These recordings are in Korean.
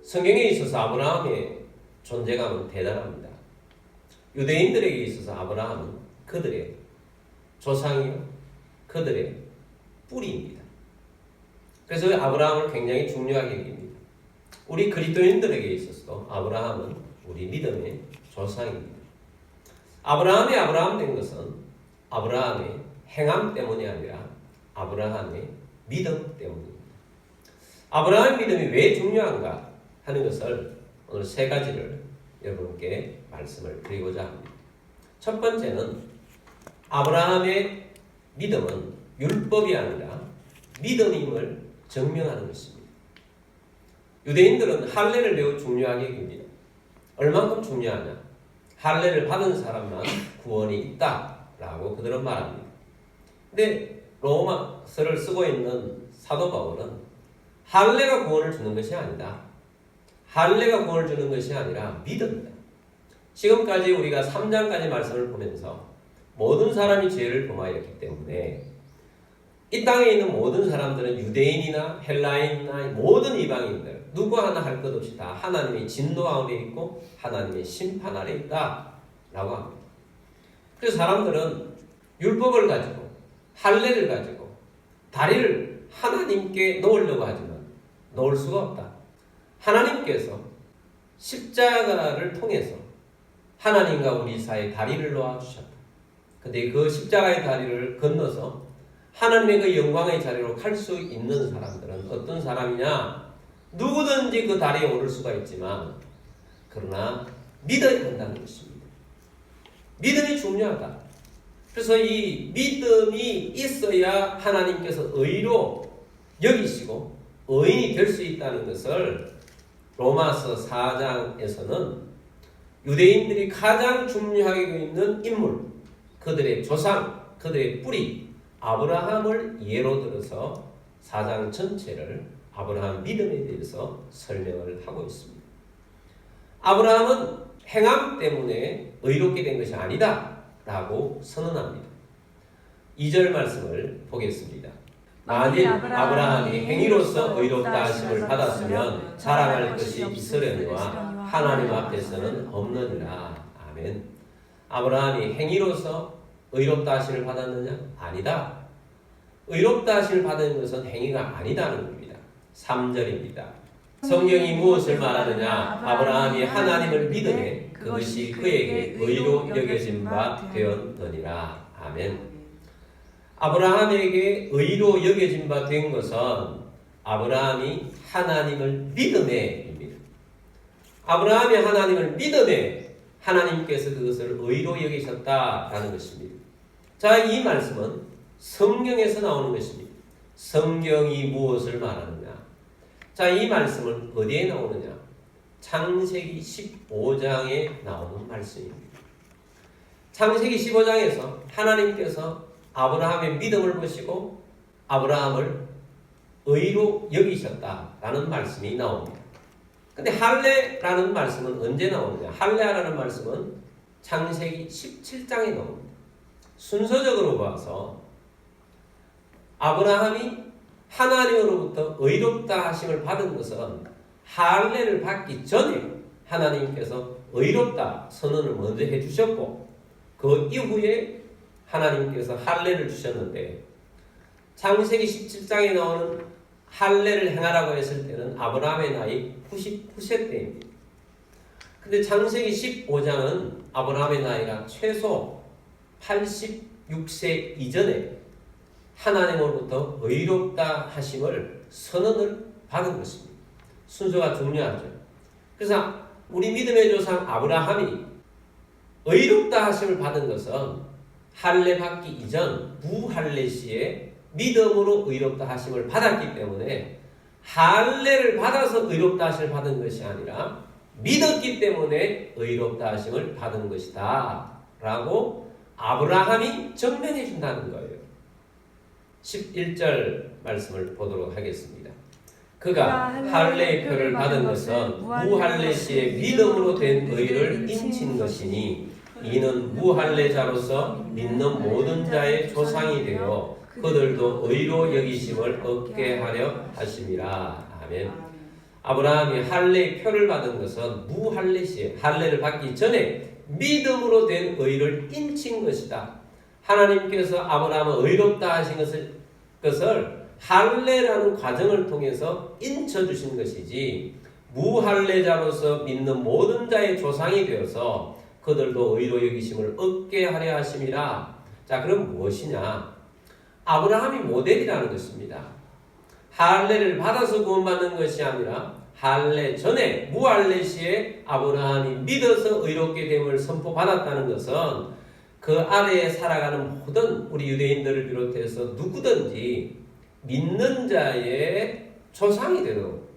성경에 있어서 아브라함의 존재감은 대단합니다. 유대인들에게 있어서 아브라함은 그들의 조상이요, 그들의 뿌리입니다. 그래서 아브라함을 굉장히 중요하게 여깁니다. 우리 그리스도인들에게 있어서도 아브라함은 우리 믿음의 조상입니다. 아브라함이 아브라함 된 것은 아브라함의 행함 때문이 아니라 아브라함의 믿음 때문입니다. 아브라함의 믿음이 왜 중요한가 하는 것을 오늘 세 가지를 여러분께 말씀을 드리고자 합니다. 첫 번째는 아브라함의 믿음은 율법이 아니라 믿음임을 증명하는 것입니다. 유대인들은 할례를 매우 중요하게 여깁니다. 얼만큼 중요하냐? 할례를 받은 사람만 구원이 있다라고 그들은 말합니다. 근데 로마서를 쓰고 있는 사도 바울은 할례가 구원을 주는 것이 아니다. 할례가 구원을 주는 것이 아니라 믿음이다. 지금까지 우리가 3장까지 말씀을 보면서 모든 사람이 죄를 범하였기 때문에 이 땅에 있는 모든 사람들은 유대인이나 헬라인이나 모든 이방인들 누구 하나 할 것 없이 다 하나님의 진노 아래 있고 하나님의 심판 아래 있다라고 합니다. 그래서 사람들은 율법을 가지고 할례를 가지고 다리를 하나님께 놓으려고 하지만 놓을 수가 없다. 하나님께서 십자가를 통해서 하나님과 우리 사이에 다리를 놓아주셨다. 근데 그 십자가의 다리를 건너서 하나님의 그 영광의 자리로 갈 수 있는 사람들은 어떤 사람이냐? 누구든지 그 다리에 오를 수가 있지만 그러나 믿어야 한다는 것입니다. 믿음이 중요하다. 그래서 이 믿음이 있어야 하나님께서 의로 여기시고 의인이 될 수 있다는 것을 로마서 4장에서는 유대인들이 가장 중요하게 있는 인물, 그들의 조상, 그들의 뿌리 아브라함을 예로 들어서 4장 전체를 아브라함 믿음에 대해서 설명을 하고 있습니다. 아브라함은 행함 때문에 의롭게 된 것이 아니다 라고 선언합니다. 2절 말씀을 보겠습니다. 만일 아브라함이 행위로서 의롭다 하심을 받았으면 자랑할 것이 있으려니와 하나님 앞에서는 없느니라. 아멘. 아브라함이 행위로서 의롭다 하심을 받았느냐? 아니다. 의롭다 하심을 받은 것은 행위가 아니다는 겁니다. 3절입니다. 성경이 무엇을 말하느냐? 아브라함이 하나님을 믿음에 그것이 그에게 의로 여겨진 바 되었느니라. 아멘. 아브라함에게 의로 여겨진 바 된 것은 아브라함이 하나님을 믿음에입니다. 아브라함이 하나님을 믿음에 하나님께서 그것을 의로 여기셨다라는 것입니다. 자, 이 말씀은 성경에서 나오는 것입니다. 성경이 무엇을 말하느냐? 자, 이 말씀은 어디에 나오느냐? 창세기 15장에 나오는 말씀입니다. 창세기 15장에서 하나님께서 아브라함의 믿음을 보시고 아브라함을 의로 여기셨다라는 말씀이 나옵니다. 근데 할례라는 말씀은 언제 나오느냐? 할례라는 말씀은 창세기 17장에 나옵니다. 순서적으로 봐서 아브라함이 하나님으로부터 의롭다 하심을 받은 것은 할례를 받기 전에 하나님께서 의롭다 선언을 먼저 해주셨고 그 이후에 하나님께서 할례를 주셨는데 창세기 17장에 나오는 할례를 행하라고 했을 때는 아브라함의 나이 99세 때입니다. 근데 창세기 15장은 아브라함의 나이가 최소 86세 이전에 하나님으로부터 의롭다 하심을 선언을 받은 것입니다. 순서가 중요하죠. 그래서 우리 믿음의 조상 아브라함이 의롭다 하심을 받은 것은 할례 받기 이전 무할례 시에 믿음으로 의롭다 하심을 받았기 때문에 할례를 받아서 의롭다 하심을 받은 것이 아니라 믿었기 때문에 의롭다 하심을 받은 것이다 라고 아브라함이 증명해 준다는 거예요. 11절 말씀을 보도록 하겠습니다. 그가 할례의 표를 받은 것은 무할례 시에 믿음으로 된 의를 인친 것이니 이는 무할례자로서 믿는 모든 자의 조상이 되어 그들도 의로 여기심을 얻게 하려 하심이라. 아멘. 아브라함이 할례의 표를 받은 것은 무할례시에 할례를 받기 전에 믿음으로 된 의를 인친 것이다. 하나님께서 아브라함을 의롭다 하신 것을 할례라는 과정을 통해서 인쳐주신 것이지 무할례자로서 믿는 모든 자의 조상이 되어서 그들도 의로 여기심을 얻게 하려 하심이라. 자, 그럼 무엇이냐? 아브라함이 모델이라는 것입니다. 할례를 받아서 구원받는 것이 아니라 할례 전에 무할례 시에 아브라함이 믿어서 의롭게 됨을 선포받았다는 것은 그 아래에 살아가는 모든 우리 유대인들을 비롯해서 누구든지 믿는 자의 조상이 되도록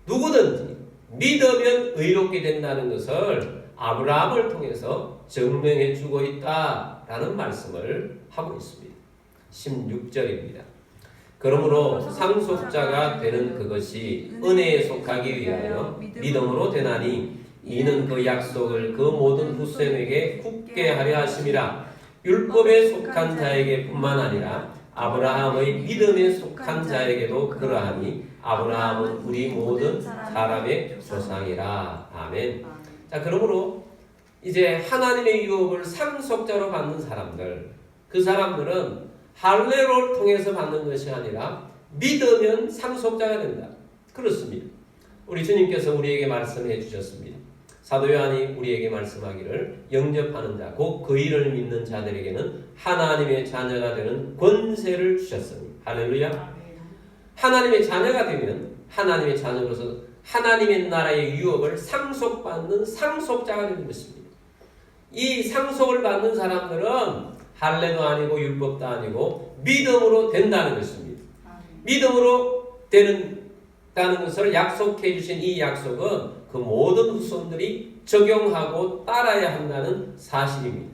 누구든지 믿으면 의롭게 된다는 것을 아브라함을 통해서 증명해 주고 있다라는 말씀을 하고 있습니다. 16절입니다. 그러므로 상속자가 되는 그것이 은혜에 속하기 위하여 믿음으로 되나니 이는 그 약속을 그 모든 후손에게 굳게 하려 하심이라. 율법에 속한 자에게 뿐만 아니라 아브라함의 믿음에 속한 자에게도 그러하니 아브라함은 우리 모든 사람의 조상이라. 아멘. 자, 그러므로 이제 하나님의 유업을 상속자로 받는 사람들, 그 사람들은 할례를 통해서 받는 것이 아니라 믿으면 상속자가 된다. 그렇습니다. 우리 주님께서 우리에게 말씀해 주셨습니다. 사도 요한이 우리에게 말씀하기를 영접하는 자, 곧 그 이름을 믿는 자들에게는 하나님의 자녀가 되는 권세를 주셨으니. 할렐루야. 하나님의 자녀가 되면 하나님의 자녀로서 하나님의 나라의 유업을 상속받는 상속자가 되는 것입니다. 이 상속을 받는 사람들은 할례도 아니고 율법도 아니고 믿음으로 된다는 것입니다. 믿음으로 된다는 것을 약속해 주신 이 약속은 그 모든 후손들이 적용하고 따라야 한다는 사실입니다.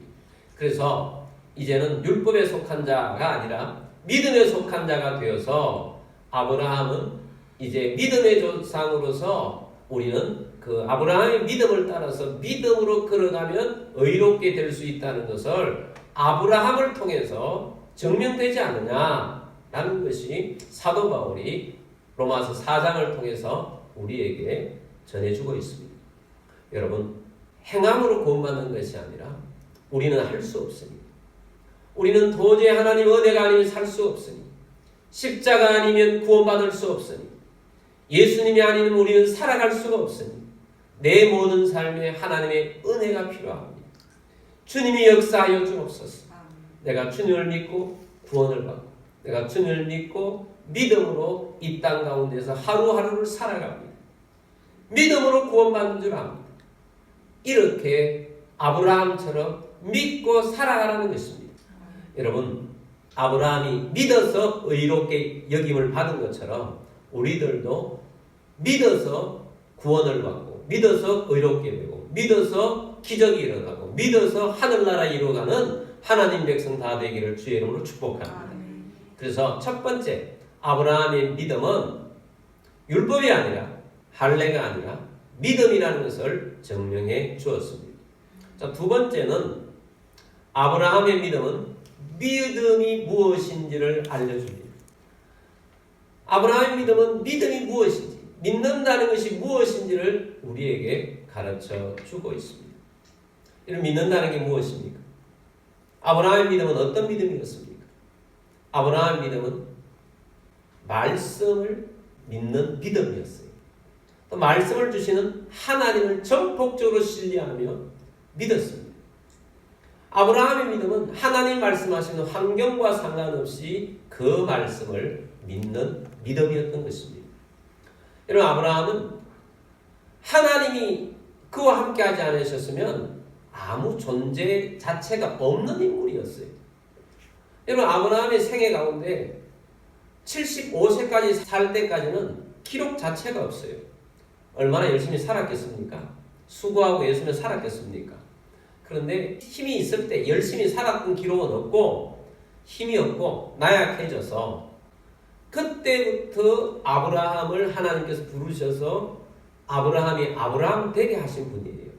그래서 이제는 율법에 속한 자가 아니라 믿음에 속한 자가 되어서 아브라함은 이제 믿음의 조상으로서 우리는 그 아브라함의 믿음을 따라서 믿음으로 걸어가면 의롭게 될 수 있다는 것을 아브라함을 통해서 증명되지 않느냐라는 것이 사도 바울이 로마서 4장을 통해서 우리에게 전해주고 있습니다. 여러분, 행함으로 구원받는 것이 아니라 우리는 할 수 없으니, 우리는 도저히 하나님 은혜가 아니면 살 수 없으니, 십자가 아니면 구원받을 수 없으니, 예수님이 아니면 우리는 살아갈 수가 없으니 내 모든 삶에 하나님의 은혜가 필요합니다. 주님이 역사하여 주옵소서. 내가 주님을 믿고 구원을 받고 내가 주님을 믿고 믿음으로 이 땅 가운데서 하루하루를 살아갑니다. 믿음으로 구원받는 줄 압니다. 이렇게 아브라함처럼 믿고 살아가라는 것입니다. 여러분, 아브라함이 믿어서 의롭게 여김을 받은 것처럼 우리들도 믿어서 구원을 받고 믿어서 의롭게 되고 믿어서 기적이 일어나고 믿어서 하늘나라 이루어가는 하나님 백성 다 되기를 주의 이름으로 축복합니다. 그래서 첫 번째, 아브라함의 믿음은 율법이 아니라 할례가 아니라 믿음이라는 것을 증명해 주었습니다. 자, 두 번째는 아브라함의 믿음은 믿음이 무엇인지를 알려줍니다. 아브라함의 믿음은 믿음이 무엇인지, 믿는다는 것이 무엇인지를 우리에게 가르쳐 주고 있습니다. 이를 믿는다는 게 무엇입니까? 아브라함의 믿음은 어떤 믿음이었습니까? 아브라함의 믿음은 말씀을 믿는 믿음이었어요. 또 말씀을 주시는 하나님을 전폭적으로 신뢰하며 믿었습니다. 아브라함의 믿음은 하나님 말씀하시는 환경과 상관없이 그 말씀을 믿는 믿음이었던 것입니다. 여러분, 아브라함은 하나님이 그와 함께하지 않으셨으면 아무 존재 자체가 없는 인물이었어요. 여러분, 아브라함의 생애 가운데 75세까지 살 때까지는 기록 자체가 없어요. 얼마나 열심히 살았겠습니까? 수고하고 열심히 살았겠습니까? 그런데 힘이 있을 때 열심히 살았던 기록은 없고 힘이 없고 나약해져서 그때부터 아브라함을 하나님께서 부르셔서 아브라함이 아브라함 되게 하신 분이에요.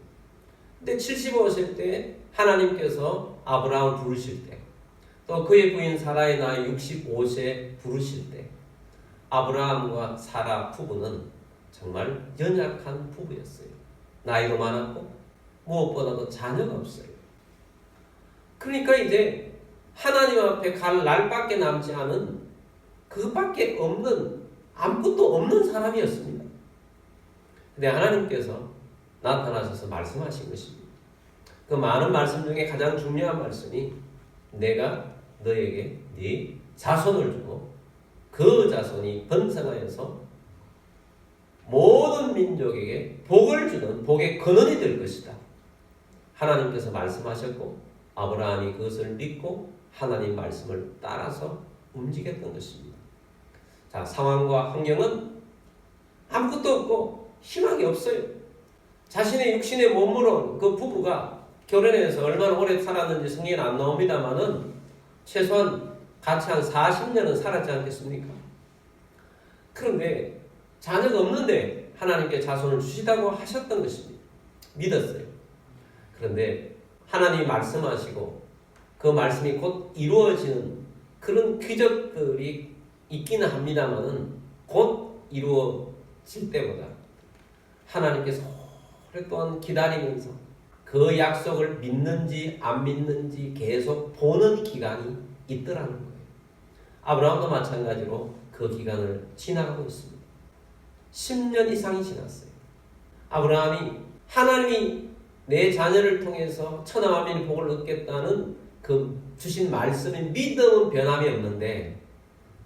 근데 75세 때 하나님께서 아브라함을 부르실 때, 또 그의 부인 사라의 나이 65세 부르실 때 아브라함과 사라 부부는 정말 연약한 부부였어요. 나이도 많았고 무엇보다도 자녀가 없어요. 그러니까 이제 하나님 앞에 갈 날밖에 남지 않은 그밖에 없는 아무것도 없는 사람이었습니다. 근데 하나님께서 나타나셔서 말씀하신 것입니다. 그 많은 말씀 중에 가장 중요한 말씀이 내가 너에게 네 자손을 주고 그 자손이 번성하여서 모든 민족에게 복을 주는 복의 근원이 될 것이다. 하나님께서 말씀하셨고 아브라함이 그것을 믿고 하나님 말씀을 따라서 움직였던 것입니다. 자, 상황과 환경은 아무것도 없고 희망이 없어요. 자신의 육신의 몸으로 그 부부가 결혼해서 얼마나 오래 살았는지 성경에 안 나옵니다만은 최소한 같이 한 40년은 살았지 않겠습니까? 그런데 자녀가 없는데 하나님께 자손을 주시다고 하셨던 것입니다. 믿었어요. 그런데 하나님이 말씀하시고 그 말씀이 곧 이루어지는 그런 기적들이 있기는 합니다만은 곧 이루어질 때보다 하나님께서 오랫동안 기다리면서 그 약속을 믿는지 안 믿는지 계속 보는 기간이 있더라는 거예요. 아브라함도 마찬가지로 그 기간을 지나가고 있습니다. 10년 이상이 지났어요. 아브라함이 하나님이 내 자녀를 통해서 천하만민의 복을 얻겠다는 그 주신 말씀의 믿음은 변함이 없는데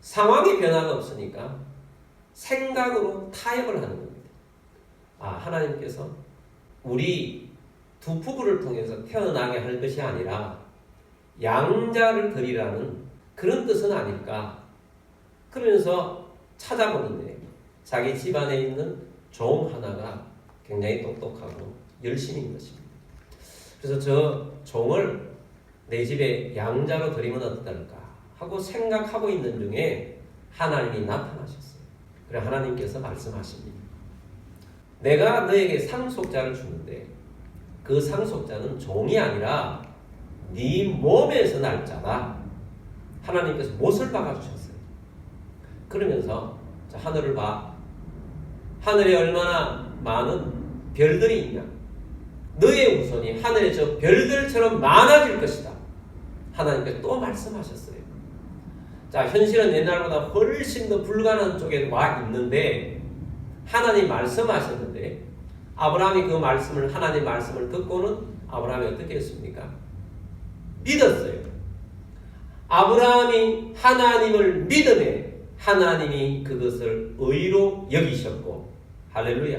상황의 변화가 없으니까 생각으로 타협을 하는 겁니다. 하나님께서 우리 두 부부를 통해서 태어나게 할 것이 아니라 양자를 드리라는 그런 뜻은 아닐까. 그러면서 찾아보는데 자기 집안에 있는 종 하나가 굉장히 똑똑하고 열심인 것입니다. 그래서 저 종을 내 집에 양자로 드리면 어떨까 하고 생각하고 있는 중에 하나님이 나타나셨어요. 그래 하나님께서 말씀하십니다. 내가 너에게 상속자를 주는데 그 상속자는 종이 아니라 네 몸에서 날 자다. 하나님께서 못을 박아주셨어요. 그러면서 자, 하늘을 봐. 하늘에 얼마나 많은 별들이 있냐. 너의 후손이 하늘의 저 별들처럼 많아질 것이다. 하나님께서 또 말씀하셨어요. 자, 현실은 옛날보다 훨씬 더 불가능한 쪽에 와 있는데 하나님 말씀하셨는데 아브라함이 그 말씀을 하나님 말씀을 듣고는 아브라함이 어떻게 했습니까? 믿었어요. 아브라함이 하나님을 믿음에 하나님이 그것을 의로 여기셨고 할렐루야.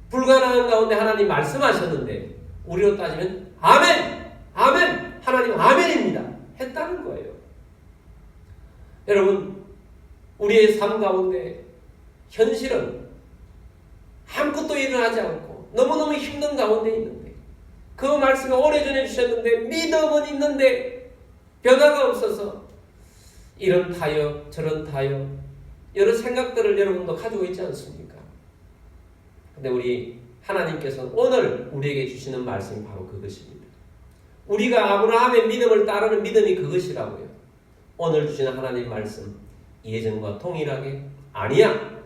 불가능한 가운데 하나님 말씀하셨는데 우리로 따지면 아멘! 아멘! 하나님 아멘입니다. 했다는 거예요. 여러분 우리의 삶 가운데 현실은 아무것도 일어나지 않고 너무너무 힘든 가운데 있는데 그 말씀을 오래전에 주셨는데 믿음은 있는데 변화가 없어서 이런 타협 저런 타협 여러 생각들을 여러분도 가지고 있지 않습니까? 근데 우리 하나님께서는 오늘 우리에게 주시는 말씀이 바로 그것입니다. 우리가 아브라함의 믿음을 따르는 믿음이 그것이라고요. 오늘 주시는 하나님 말씀 예전과 동일하게 아니야.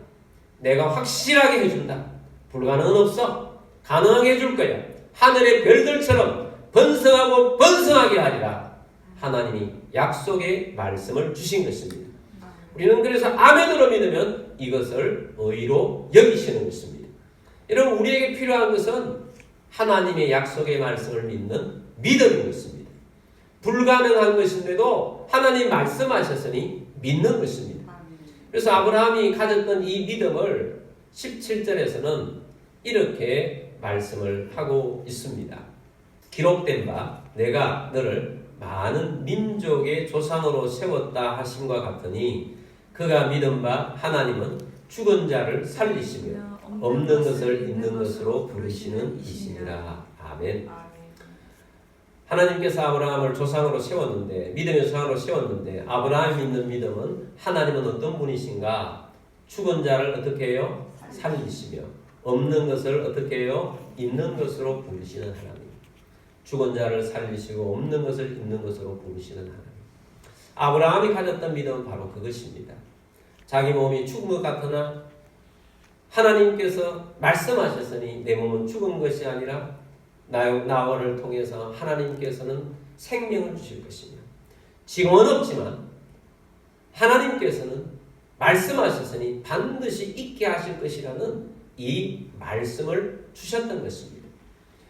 내가 확실하게 해준다. 불가능은 없어. 가능하게 해줄 거야. 하늘의 별들처럼 번성하고 번성하게 하리라. 하나님이 약속의 말씀을 주신 것입니다. 우리는 그래서 아멘으로 믿으면 이것을 의로 여기시는 것입니다. 여러분 우리에게 필요한 것은 하나님의 약속의 말씀을 믿는 믿음인 것입니다. 불가능한 것인데도 하나님 말씀하셨으니 믿는 것입니다. 그래서 아브라함이 가졌던 이 믿음을 17절에서는 이렇게 말씀을 하고 있습니다. 기록된 바 내가 너를 많은 민족의 조상으로 세웠다 하심과 같으니 그가 믿은 바 하나님은 죽은 자를 살리시며 없는 것을 있는 것으로 부르시는 이시니라. 아멘. 하나님께서 아브라함을 조상으로 세웠는데 믿음의 조상으로 세웠는데 아브라함이 믿는 믿음은 하나님은 어떤 분이신가? 죽은 자를 어떻게 해요? 살리시며 없는 것을 어떻게 해요? 있는 것으로 부르시는 하나님. 죽은 자를 살리시고 없는 것을 있는 것으로 부르시는 하나님. 아브라함이 가졌던 믿음은 바로 그것입니다. 자기 몸이 죽은 것 같으나 하나님께서 말씀하셨으니 내 몸은 죽은 것이 아니라 나를 통해서 하나님께서는 생명을 주실 것이며 지금은 없지만 하나님께서는 말씀하셨으니 반드시 있게 하실 것이라는 이 말씀을 주셨던 것입니다.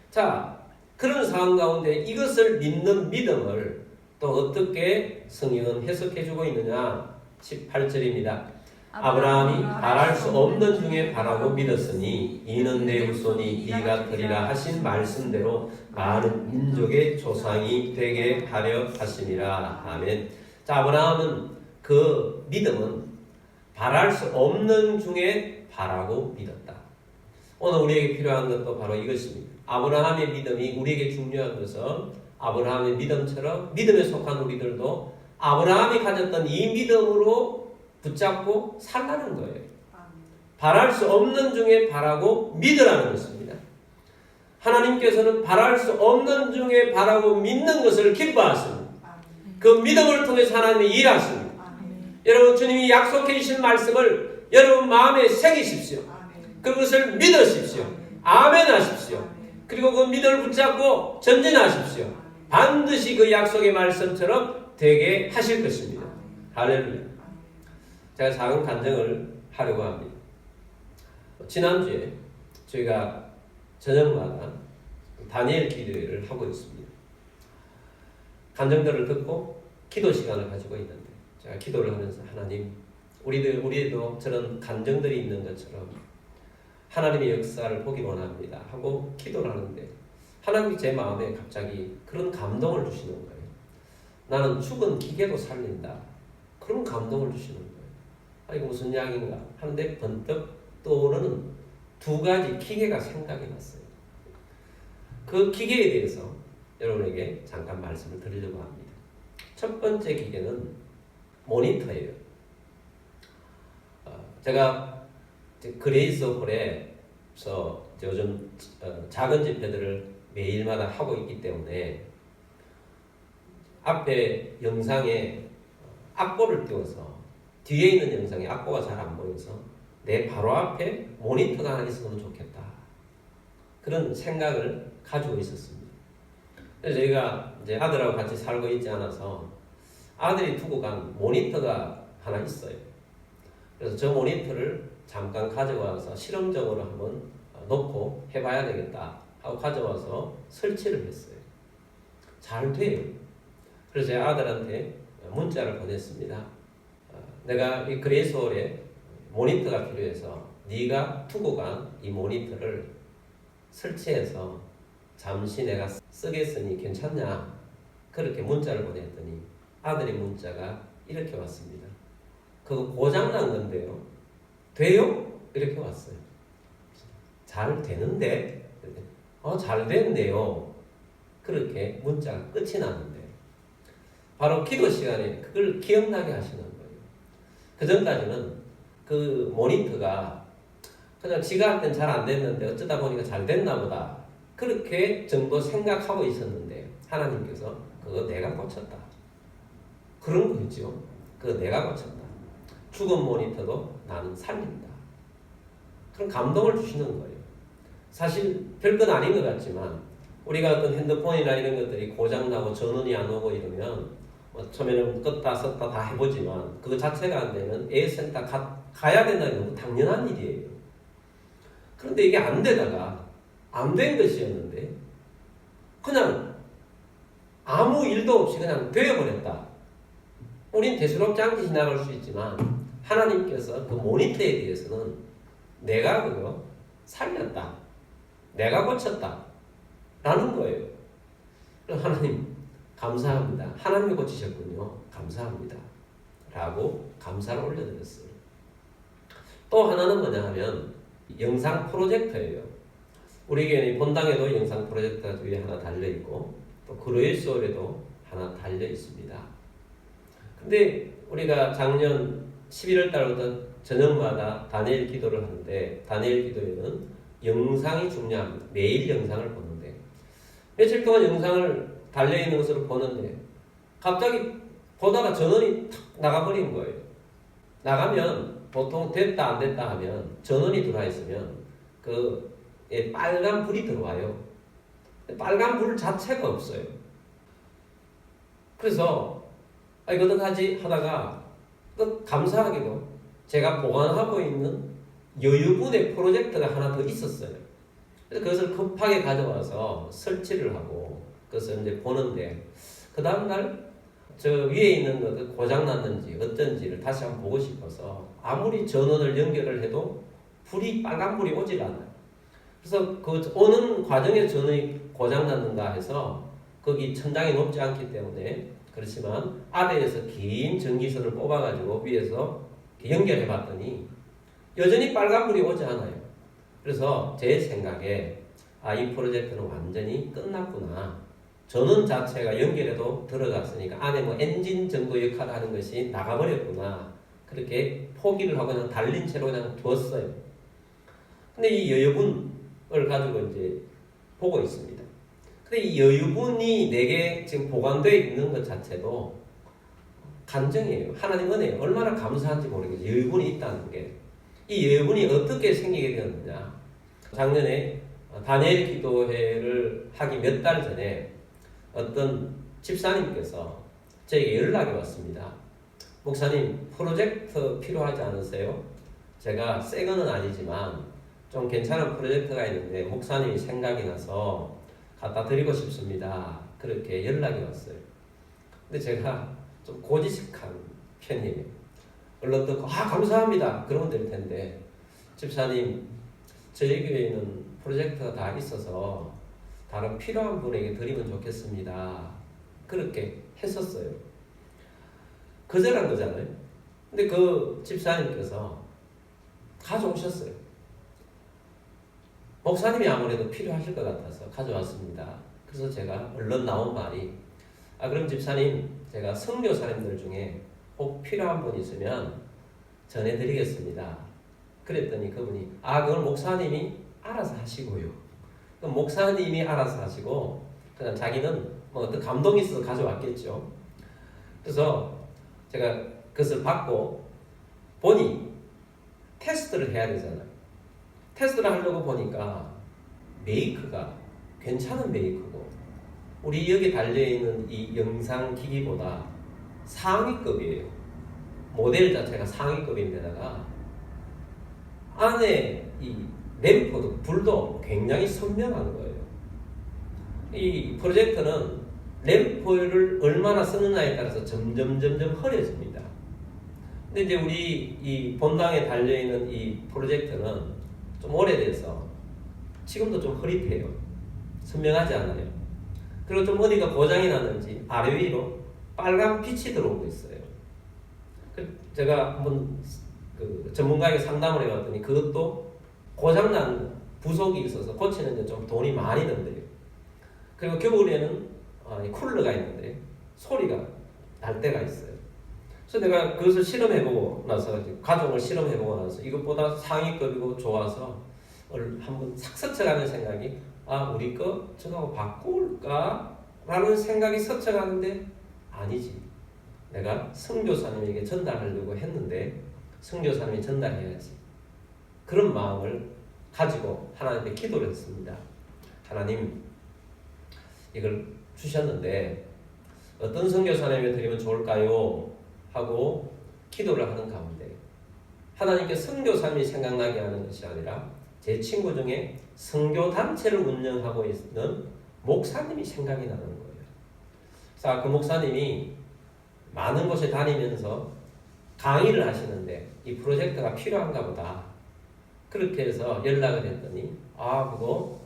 자, 그런 상황 가운데 이것을 믿는 믿음을 또 어떻게 성경은 해석해주고 있느냐? 18절입니다. 아브라함이 바랄 수 없는 중에 바라고 믿었으니 이는 내 후손이 이가 되리라 하신 말씀대로 많은 민족의 조상이 되게 하려 하심이라. 아멘. 자, 아브라함은 그 믿음은 바랄 수 없는 중에 바라고 믿었다. 오늘 우리에게 필요한 것도 바로 이것입니다. 아브라함의 믿음이 우리에게 중요한 것은 아브라함의 믿음처럼 믿음에 속한 우리들도 아브라함이 가졌던 이 믿음으로 붙잡고 살라는 거예요. 바랄 수 없는 중에 바라고 믿으라는 것입니다. 하나님께서는 바랄 수 없는 중에 바라고 믿는 것을 기뻐하십니다. 그 믿음을 통해서 하나님이 일하십니다. 여러분, 주님이 약속해 주신 말씀을 여러분 마음에 새기십시오. 그것을 믿으십시오. 아멘 하십시오. 그리고 그 믿음을 붙잡고 전진하십시오. 반드시 그 약속의 말씀처럼 되게 하실 것입니다. 할렐루야. 제가 작은 간증을 하려고 합니다. 지난주에 저희가 저녁마다 다니엘 기도회를 하고 있습니다. 간증들을 듣고 기도 시간을 가지고 있는데 제가 기도를 하면서 하나님, 우리도 저런 간증들이 있는 것처럼 하나님의 역사를 보기 원합니다 하고 기도를 하는데 하나님이 제 마음에 갑자기 그런 감동을 주시는 거예요. 나는 죽은 기계도 살린다. 그런 감동을 주시는 거예요. 아, 이거 무슨 이야기인가 하는데 번뜩 떠오르는 두 가지 기계가 생각이 났어요. 그 기계에 대해서 여러분에게 잠깐 말씀을 드리려고 합니다. 첫 번째 기계는 모니터예요. 제가 그레이스 홀에서 요즘 작은 집회들을 매일마다 하고 있기 때문에 앞에 영상에 악보를 띄워서 뒤에 있는 영상에 악보가 잘 안 보여서 내 바로 앞에 모니터가 하나 있으면 좋겠다. 그런 생각을 가지고 있었습니다. 그래서 저희가 이제 아들하고 같이 살고 있지 않아서 아들이 두고 간 모니터가 하나 있어요. 그래서 저 모니터를 잠깐 가져와서 실험적으로 한번 놓고 해봐야 되겠다 하고 가져와서 설치를 했어요. 잘 돼요. 그래서 제 아들한테 문자를 보냈습니다. 내가 이 그레이스홀에 모니터가 필요해서 네가 두고 간 이 모니터를 설치해서 잠시 내가 쓰겠으니 괜찮냐? 그렇게 문자를 보냈더니 아들의 문자가 이렇게 왔습니다. 그거 고장난 건데요. 돼요? 이렇게 왔어요. 잘 되는데? 잘 됐네요. 그렇게 문자가 끝이 나는데 바로 기도 시간에 그걸 기억나게 하시는 거예요. 그 전까지는 그 모니터가 그냥 지가 할 땐 잘 안 됐는데 어쩌다 보니까 잘 됐나 보다. 그렇게 정도 생각하고 있었는데 하나님께서 그거 내가 고쳤다. 그런 거죠. 그거 내가 고쳤다. 죽은 모니터도 나는 살린다. 그런 감동을 주시는 거예요. 사실 별건 아닌 것 같지만 우리가 어떤 핸드폰이나 이런 것들이 고장나고 전원이 안 오고 이러면 처음에는 껐다 썼다 다 해보지만 그거 자체가 안 되면 에어센터 가야 된다는 건 당연한 일이에요. 그런데 이게 안 되다가 안 된 것이었는데 그냥 아무 일도 없이 그냥 되어버렸다. 우린 대수롭지 않게 지나갈 수 있지만 하나님께서 그 모니터에 대해서는 내가 그거 살렸다. 내가 고쳤다. 라는 거예요. 하나님 감사합니다. 하나님이 고치셨군요. 감사합니다. 라고 감사를 올려드렸어요. 또 하나는 뭐냐 하면 영상 프로젝터예요. 우리 교회는 본당에도 영상 프로젝터가 뒤에 하나 달려있고 또 그레이스홀에도 하나 달려있습니다. 근데 우리가 작년 11월 달부터 저녁마다 다니엘 기도를 하는데 다니엘 기도에는 영상이 중요합니다. 매일 영상을 보는데 며칠 동안 영상을 달려있는 것으로 보는데 갑자기 보다가 전원이 탁 나가버린 거예요. 나가면 보통 됐다 안 됐다 하면 전원이 들어와 있으면 그 빨간 불이 들어와요. 빨간 불 자체가 없어요. 그래서 이거 어떡하지 하다가 또 감사하게도 제가 보관하고 있는 여유분의 프로젝터가 하나 더 있었어요. 그래서 그것을 급하게 가져와서 설치를 하고 그것을 이제 보는데 그 다음날 저 위에 있는 것 고장났는지 어쩐지를 다시 한번 보고 싶어서 아무리 전원을 연결을 해도 빨간불이 오질 않아요. 그래서 그 오는 과정에 전원이 고장났는가 해서 거기 천장이 높지 않기 때문에 그렇지만 아래에서 긴 전기선을 뽑아가지고 위에서 연결해 봤더니 여전히 빨간불이 오지 않아요. 그래서 제 생각에 이 프로젝트는 완전히 끝났구나. 전원 자체가 연결해도 들어갔으니까 안에 엔진 정도 역할을 하는 것이 나가버렸구나. 그렇게 포기를 하고 그냥 달린 채로 그냥 두었어요. 근데 이 여유분을 가지고 이제 보고 있습니다. 근데 이 여유분이 내게 지금 보관되어 있는 것 자체도 간증이에요. 하나님 은혜예요. 얼마나 감사한지 모르겠어요. 여유분이 있다는 게. 이 여유분이 어떻게 생기게 되었느냐. 작년에 다니엘 기도회를 하기 몇 달 전에 어떤 집사님께서 저에게 연락이 왔습니다. 목사님, 프로젝터 필요하지 않으세요? 제가 새 거는 아니지만 좀 괜찮은 프로젝터가 있는데 목사님이 생각이 나서 갖다 드리고 싶습니다. 그렇게 연락이 왔어요. 근데 제가 좀 고지식한 편이에요. 얼른 듣고 감사합니다. 그러면 될 텐데 집사님, 저희 교회에는 프로젝터가 다 있어서 다른 필요한 분에게 드리면 좋겠습니다. 그렇게 했었어요. 거절한 거잖아요. 근데 그 집사님께서 가져오셨어요. 목사님이 아무래도 필요하실 것 같아서 가져왔습니다. 그래서 제가 얼른 나온 말이 그럼 집사님, 제가 선교사님들 중에 꼭 필요한 분 있으면 전해드리겠습니다. 그랬더니 그분이 그걸 목사님이 알아서 하시고요. 그럼 목사님이 알아서 하시고 그냥 자기는 어떤 감동이 있어서 가져왔겠죠. 그래서 제가 그것을 받고 보니 테스트를 해야 되잖아요. 테스트를 하려고 보니까 메이크가 괜찮은 메이크고 우리 여기 달려있는 이 영상 기기보다 상위급이에요. 모델 자체가 상위급인데다가 안에 이 램프도 불도 굉장히 선명한 거예요. 이 프로젝터는 램프를 얼마나 쓰느냐에 따라서 점점 흐려집니다. 근데 이제 우리 이 본당에 달려있는 이 프로젝터는 좀 오래돼서 지금도 좀 흐릿해요. 선명하지 않아요. 그리고 좀 어디가 고장이 났는지 아래 위로 빨간 빛이 들어오고 있어요. 제가 한번 그 전문가에게 상담을 해봤더니 그것도 고장난 부속이 있어서 고치는데 좀 돈이 많이 든대요. 그리고 겨울에는 쿨러가 있는데 소리가 날 때가 있어요. 그래서 내가 그것을 실험해보고 나서 가정을 실험해보고 나서 이것보다 상위급이고 좋아서 한번 싹 스쳐가는 생각이 우리 거 저거하고 바꿀까? 라는 생각이 스쳐가는데 아니지. 내가 선교사님에게 전달하려고 했는데 선교사님이 전달해야지. 그런 마음을 가지고 하나님께 기도를 했습니다. 하나님, 이걸 주셨는데 어떤 선교사님에게 드리면 좋을까요? 하고 기도를 하는 가운데 하나님께 선교사님이 생각나게 하는 것이 아니라 제 친구 중에 선교단체를 운영하고 있는 목사님이 생각이 나는 거예요. 그래서 그 목사님이 많은 곳에 다니면서 강의를 하시는데 이 프로젝트가 필요한가 보다. 그렇게 해서 연락을 했더니 그거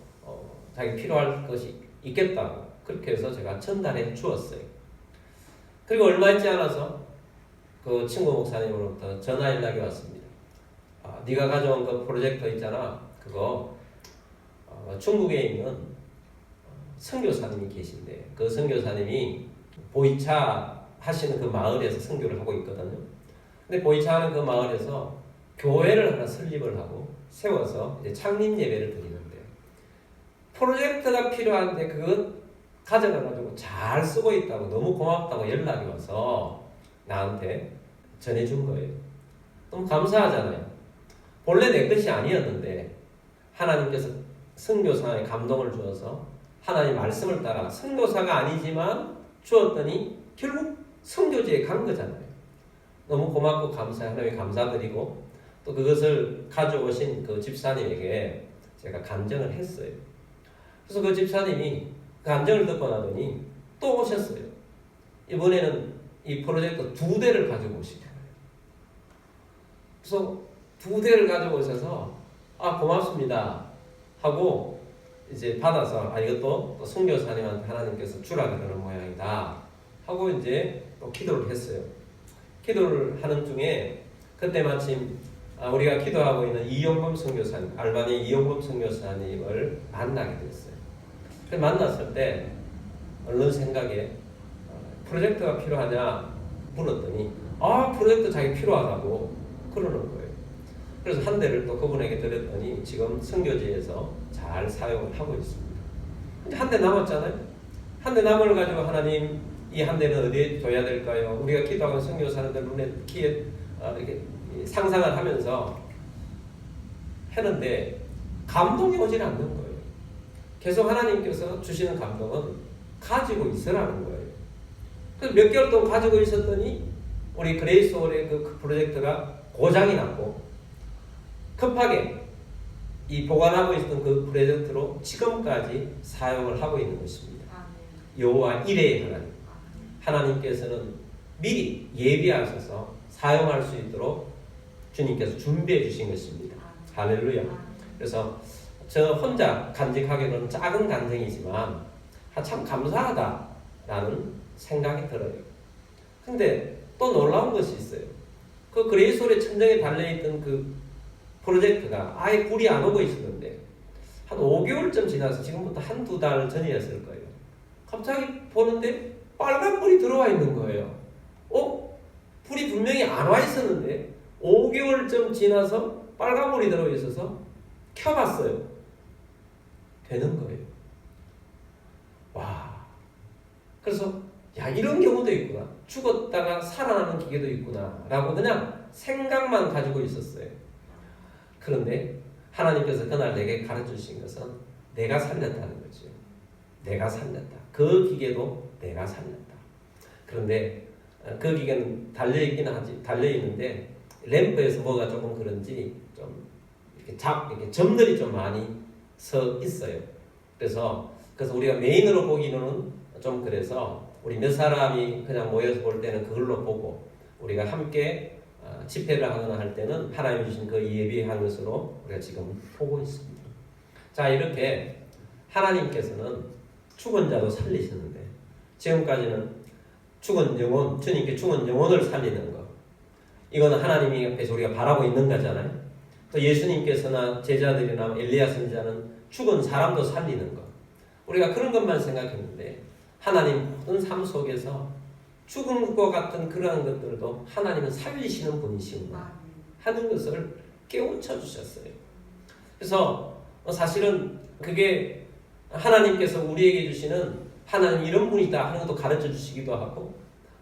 자기 필요할 것이 있겠다고 그렇게 해서 제가 전달해 주었어요. 그리고 얼마 있지 않아서 그 친구 목사님으로부터 전화 연락이 왔습니다. 네가 가져온 그 프로젝터 있잖아. 그거 중국에 있는 선교사님이 계신데 그 선교사님이 보이차 하시는 그 마을에서 선교를 하고 있거든요. 근데 보이차 하는 그 마을에서 교회를 하나 설립을 하고 세워서 이제 창립 예배를 드리는데 프로젝트가 필요한데 그것 가져가가지고 잘 쓰고 있다고 너무 고맙다고 연락이 와서 나한테 전해준 거예요. 너무 감사하잖아요. 본래 내 것이 아니었는데 하나님께서 선교사에 감동을 주어서 하나님 말씀을 따라 선교사가 아니지만 주었더니 결국 선교지에 간 거잖아요. 너무 고맙고 감사해 하나님께 감사드리고 또 그것을 가져오신 그 집사님에게 제가 간증을 했어요. 그래서 그 집사님이 그 간증을 듣고 나더니 또 오셨어요. 이번에는 이 프로젝트 2대를 가지고 오신 거예요. 그래서 2대를 가지고 오셔서 고맙습니다 하고 이제 받아서 이것도 또 선교사님한테 하나님께서 주라 그러는 모양이다 하고 이제 또 기도를 했어요. 기도를 하는 중에 그때 마침 우리가 기도하고 있는 이용범 선교사님, 알바니 이용범 선교사님을 만나게 됐어요. 그래서 만났을 때 얼른 생각에 프로젝트가 필요하냐 물었더니 프로젝트 자기 필요하다고 그러는 거예요. 그래서 한 대를 또 그분에게 드렸더니 지금 선교지에서 잘 사용을 하고 있습니다. 근데 한 대 남았잖아요. 한 대 남을 가지고 하나님 이 한 대는 어디에 둬야 될까요? 우리가 기도하는 선교사님들 눈에 귀에 이렇게 상상을 하면서 했는데 감동이 오질 않는 거예요. 계속 하나님께서 주시는 감동은 가지고 있으라는 거예요. 그래서 몇 개월 동안 가지고 있었더니 우리 그레이스 홀의 그 프로젝트가 고장이 났고 급하게 이 보관하고 있었던 그 프로젝트로 지금까지 사용을 하고 있는 것입니다. 여호와 이레의 하나님. 하나님께서는 미리 예비하셔서 사용할 수 있도록 주님께서 준비해 주신 것입니다. 할렐루야. 그래서 저 혼자 간직하기로는 작은 간증이지만 참 감사하다라는 생각이 들어요. 근데 또 놀라운 것이 있어요. 그 그레이스홀의 천정에 달려있던 그 프로젝트가 아예 불이 안 오고 있었는데 한 5개월쯤 지나서 지금부터 한두 달 전이었을 거예요. 갑자기 보는데 빨간 불이 들어와 있는 거예요. 불이 분명히 안 와 있었는데 5개월쯤 지나서 빨간 불이 들어와 있어서 켜봤어요. 되는 거예요. 와. 그래서 이런 경우도 있구나. 죽었다가 살아나는 기계도 있구나 라고 그냥 생각만 가지고 있었어요. 그런데 하나님께서 그날 내게 가르쳐 주신 것은 내가 살렸다는 거죠. 내가 살렸다. 그 기계도 내가 살렸다. 그런데 그 기계는 달려있는데 램프에서 뭐가 조금 그런지 좀 이렇게 점들이 좀 많이 서 있어요. 그래서 우리가 메인으로 보기는 좀 그래서 우리 몇 사람이 그냥 모여서 볼 때는 그걸로 보고 우리가 함께 집회를 하거나 할 때는 하나님 주신 그 예비한 것으로 우리가 지금 보고 있습니다. 자, 이렇게 하나님께서는 죽은 자도 살리시는데 지금까지는 죽은 영혼, 주님께 죽은 영혼을 살리는 것, 이거는 하나님이 앞에서 우리가 바라고 있는 거잖아요. 또 예수님께서나 제자들이나 엘리야 선지자는 죽은 사람도 살리는 것, 우리가 그런 것만 생각했는데 하나님 모든 삶 속에서 죽은 것 같은 그러한 것들도 하나님은 살리시는 분이시구나 하는 것을 깨우쳐 주셨어요. 그래서 사실은 그게 하나님께서 우리에게 주시는 하나님 이런 분이다 하는 것도 가르쳐 주시기도 하고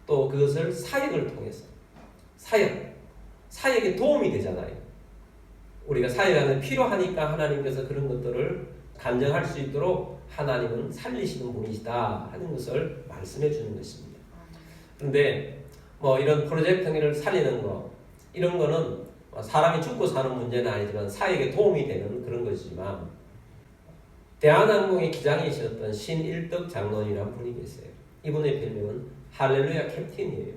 또 그것을 사역을 통해서 사역에 도움이 되잖아요. 우리가 사역하는 필요하니까 하나님께서 그런 것들을 간증할 수 있도록 하나님은 살리시는 분이시다 하는 것을 말씀해 주는 것입니다. 그런데 이런 프로젝트를 살리는 거 이런 거는 사람이 죽고 사는 문제는 아니지만 사역에 도움이 되는 그런 것이지만 대한항공의 기장이셨던 신일덕 장로님이라는 분이 계세요. 이분의 별명은 할렐루야 캡틴이에요.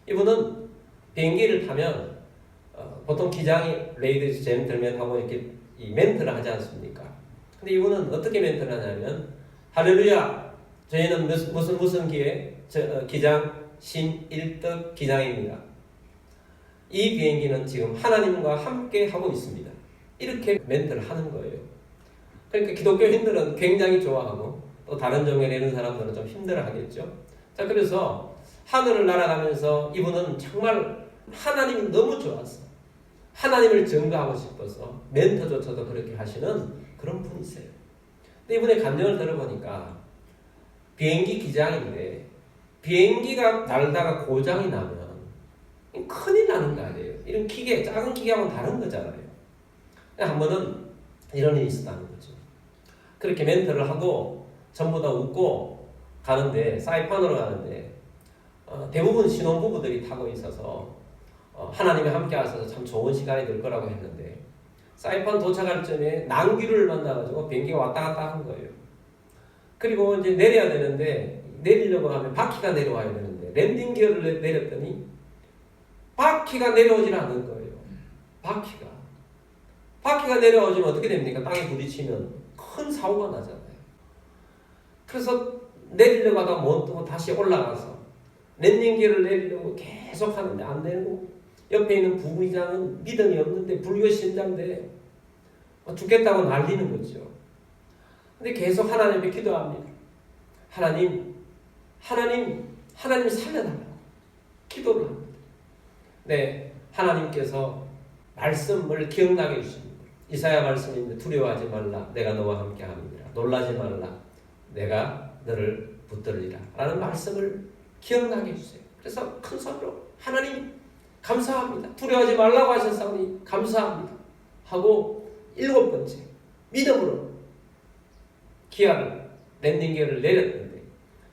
이분은 비행기를 타면 보통 기장이 레이디즈 젠틀맨 하고 이렇게 이 멘트를 하지 않습니까? 근데 이분은 어떻게 멘트를 하냐면 할렐루야 저희는 무슨 기에 기장 신일덕 기장입니다. 이 비행기는 지금 하나님과 함께 하고 있습니다. 이렇게 멘트를 하는 거예요. 그러니까 기독교인들은 굉장히 좋아하고 또 다른 종에 내는 사람들은 좀 힘들어하겠죠. 자, 그래서 하늘을 날아가면서 이분은 정말 하나님이 너무 좋아서 하나님을 증거하고 싶어서 멘토조차도 그렇게 하시는 그런 분이세요. 근데 이분의 감정을 들어보니까 비행기 기장인데 비행기가 날다가 고장이 나면 큰일 나는 거 아니에요. 이런 기계, 작은 기계하고는 다른 거잖아요. 한 번은 이런 일이 있었다는 거죠. 그렇게 멘트를 하고 전부 다 웃고 가는데, 사이판으로 가는데 대부분 신혼부부들이 타고 있어서 하나님이 함께 하셔서 참 좋은 시간이 될 거라고 했는데, 사이판 도착할 점에 난기를 만나가지고 비행기가 왔다 갔다 한 거예요. 그리고 이제 내려야 되는데, 내리려고 하면 바퀴가 내려와야 되는데 랜딩 기어를 내렸더니 바퀴가 내려오질 않는 거예요. 바퀴가 내려오지면 어떻게 됩니까? 땅에 부딪히면 큰 사고가 나잖아요. 그래서 내리려고 하다가 못 뜨고 다시 올라가서 랜딩 기어를 내리려고 계속 하는데 안 되고, 옆에 있는 부부장은 믿음이 없는데 불교 신자인데 죽겠다고 난리는 거죠. 근데 계속 하나님 앞에 기도합니다. 하나님 살려달라고 기도를 합니다. 네, 하나님께서 말씀을 기억나게 해주십니다. 이사야 말씀인데 두려워하지 말라, 내가 너와 함께 합니다. 놀라지 말라, 내가 너를 붙들리라 라는 말씀을 기억나게 해주세요. 그래서 큰 소리로 하나님 감사합니다, 두려워하지 말라고 하셨사오니 감사합니다 하고 7번째 믿음으로 랜딩 기어를 내렸는데,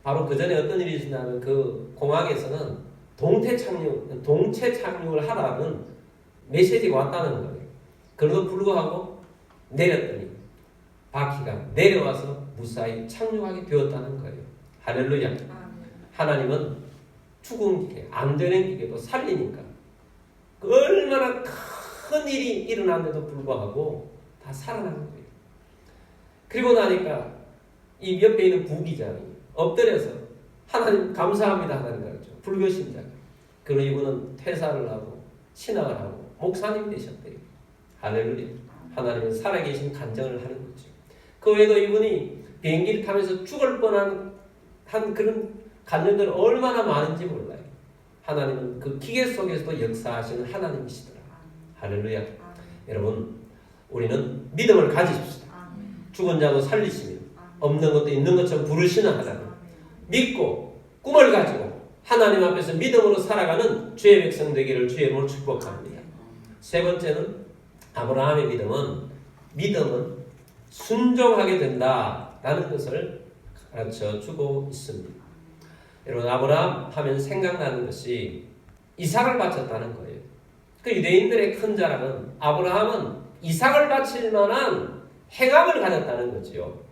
바로 그 전에 어떤 일이 있었냐면 그 공항에서는 동체 착륙을 하라는 메시지가 왔다는 거예요. 그래도 불구하고 내렸더니 바퀴가 내려와서 무사히 착륙하게 되었다는 거예요. 할렐루야. 하나님은 죽은 기계, 안 되는 기계도 살리니까 얼마나 큰 일이 일어났는데도 불구하고 다 살아나는 거예요. 그리고 나니까 이 옆에 있는 부기장이 엎드려서 하나님 감사합니다 하는 거죠. 불교 신자가. 그리고 이분은 퇴사를 하고 신학을 하고 목사님 되셨대요. 할렐루야. 하나님은 살아계신 간증을 하는 거죠. 그 외에도 이분이 비행기를 타면서 죽을 뻔한 그런 간증들은 얼마나 많은지 몰라요. 하나님은 그 기계 속에서도 역사하시는 하나님이시더라. 할렐루야. 여러분, 우리는 믿음을 가지십시다. 죽은 자도 살리시며 없는 것도 있는 것처럼 부르시는 하나님, 믿고 꿈을 가지고 하나님 앞에서 믿음으로 살아가는 주의 백성 되기를 주의 이름으로 축복합니다. 세 번째는 아브라함의 믿음은 순종하게 된다라는 것을 가르쳐 주고 있습니다. 여러분, 아브라함 하면 생각나는 것이 이삭을 바쳤다는 거예요. 그 유대인들의 큰 자랑은 아브라함은 이삭을 바칠 만한 행함을 가졌다는 거지요.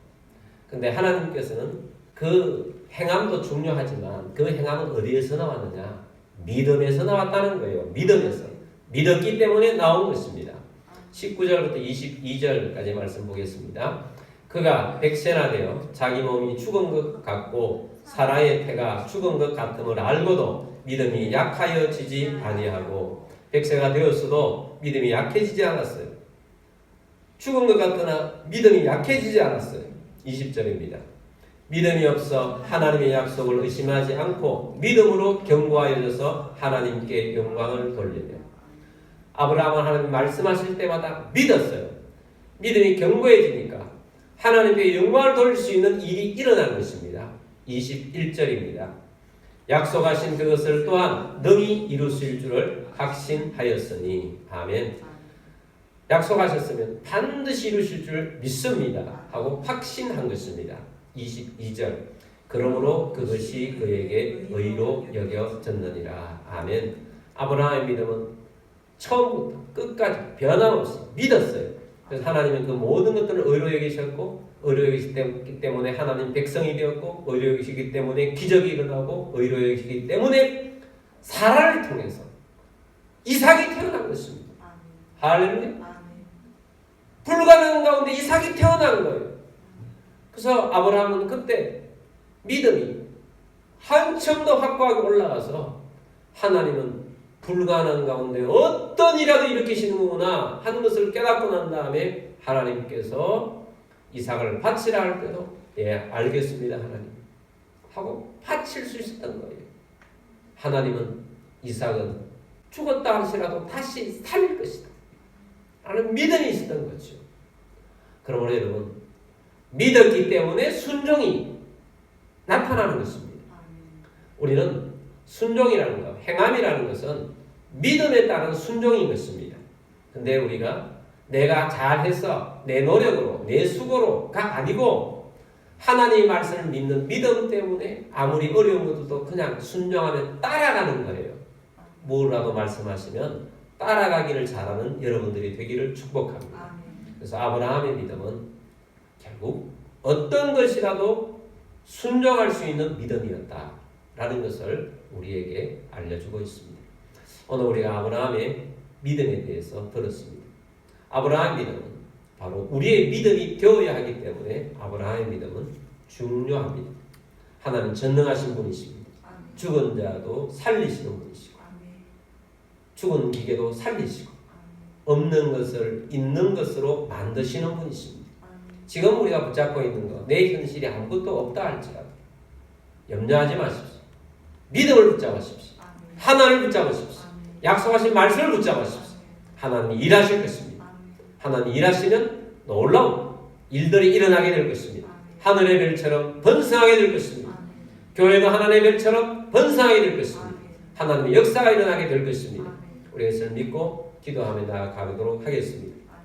근데 하나님께서는 그 행함도 중요하지만 그 행함은 어디에서 나왔느냐? 믿음에서 나왔다는 거예요. 믿었기 때문에 나온 것입니다. 19절부터 22절까지 말씀 보겠습니다. 그가 백세나 되어 자기 몸이 죽은 것 같고 사라의 태가 죽은 것 같음을 알고도 믿음이 약하여지지 아니하고, 백세가 되었어도 믿음이 약해지지 않았어요. 죽은 것 같으나 믿음이 약해지지 않았어요. 20절입니다. 믿음이 없어 하나님의 약속을 의심하지 않고 믿음으로 견고하여져서 하나님께 영광을 돌리며. 아브라함은 하나님 말씀하실 때마다 믿었어요. 믿음이 견고해지니까 하나님께 영광을 돌릴 수 있는 일이 일어난 것입니다. 21절입니다. 약속하신 그것을 또한 능히 이루실 줄을 확신하였으니. 아멘. 약속하셨으면 반드시 이루실 줄 믿습니다 하고 확신한 것입니다. 22절. 그러므로 그것이 그에게 의로 여겨졌느니라. 아멘. 아브라함의 믿음은 처음부터 끝까지 변함없이 믿었어요. 그래서 하나님은 그 모든 것들을 의로 여기셨고, 의로 여기시기 때문에 하나님 백성이 되었고, 의로 여기시기 때문에 기적이 일어나고, 의로 여기시기 때문에 사라를 통해서 이삭이 태어난 것입니다. 할렐루야. 불가능한 가운데 이삭이 태어난 거예요. 그래서 아브라함은 그때 믿음이 한층 더 확고하게 올라가서 하나님은 불가능한 가운데 어떤 일이라도 일으키시는구나 하는 것을 깨닫고 난 다음에 하나님께서 이삭을 바치라 할 때도 예, 알겠습니다 하나님 하고 바칠 수 있었던 거예요. 하나님은 이삭은 죽었다 할지라도 다시 살릴 것이다 라는 믿음이 있었던 거죠. 그러므로 여러분, 믿었기 때문에 순종이 나타나는 것입니다. 우리는 순종이라는 것, 행함이라는 것은 믿음에 따른 순종인 것입니다. 근데 우리가 내가 잘해서 내 노력으로 내 수고로가 아니고 하나님의 말씀을 믿는 믿음 때문에 아무리 어려운 것도 그냥 순종하면 따라가는 거예요. 뭐라도 말씀하시면 따라가기를 잘하는 여러분들이 되기를 축복합니다. 그래서 아브라함의 믿음은 결국 어떤 것이라도 순종할 수 있는 믿음이었다라는 것을 우리에게 알려주고 있습니다. 오늘 우리가 아브라함의 믿음에 대해서 들었습니다. 아브라함의 믿음은 바로 우리의 믿음이 되어야 하기 때문에 아브라함의 믿음은 중요합니다. 하나님 전능하신 분이십니다. 죽은 자도 살리시는 분이시고 죽은 기계도 살리시고 없는 것을 있는 것으로 만드시는 분이십니다. 지금 우리가 붙잡고 있는 것, 내 현실이 아무것도 없다 할지라도 염려하지 마십시오. 믿음을 붙잡으십시오. 하나님을 붙잡으십시오. 약속하신 말씀을 붙잡으십시오. 하나님이 일하실 것입니다. 하나님이 일하시면 놀라운 일들이 일어나게 될 것입니다. 하늘의 별처럼 번성하게 될 것입니다. 교회도 하나님의 별처럼 번성하게 될 것입니다. 하나님의 역사가 일어나게 될 것입니다. 우리가 이것을 믿고 기도하며 나아가도록 하겠습니다.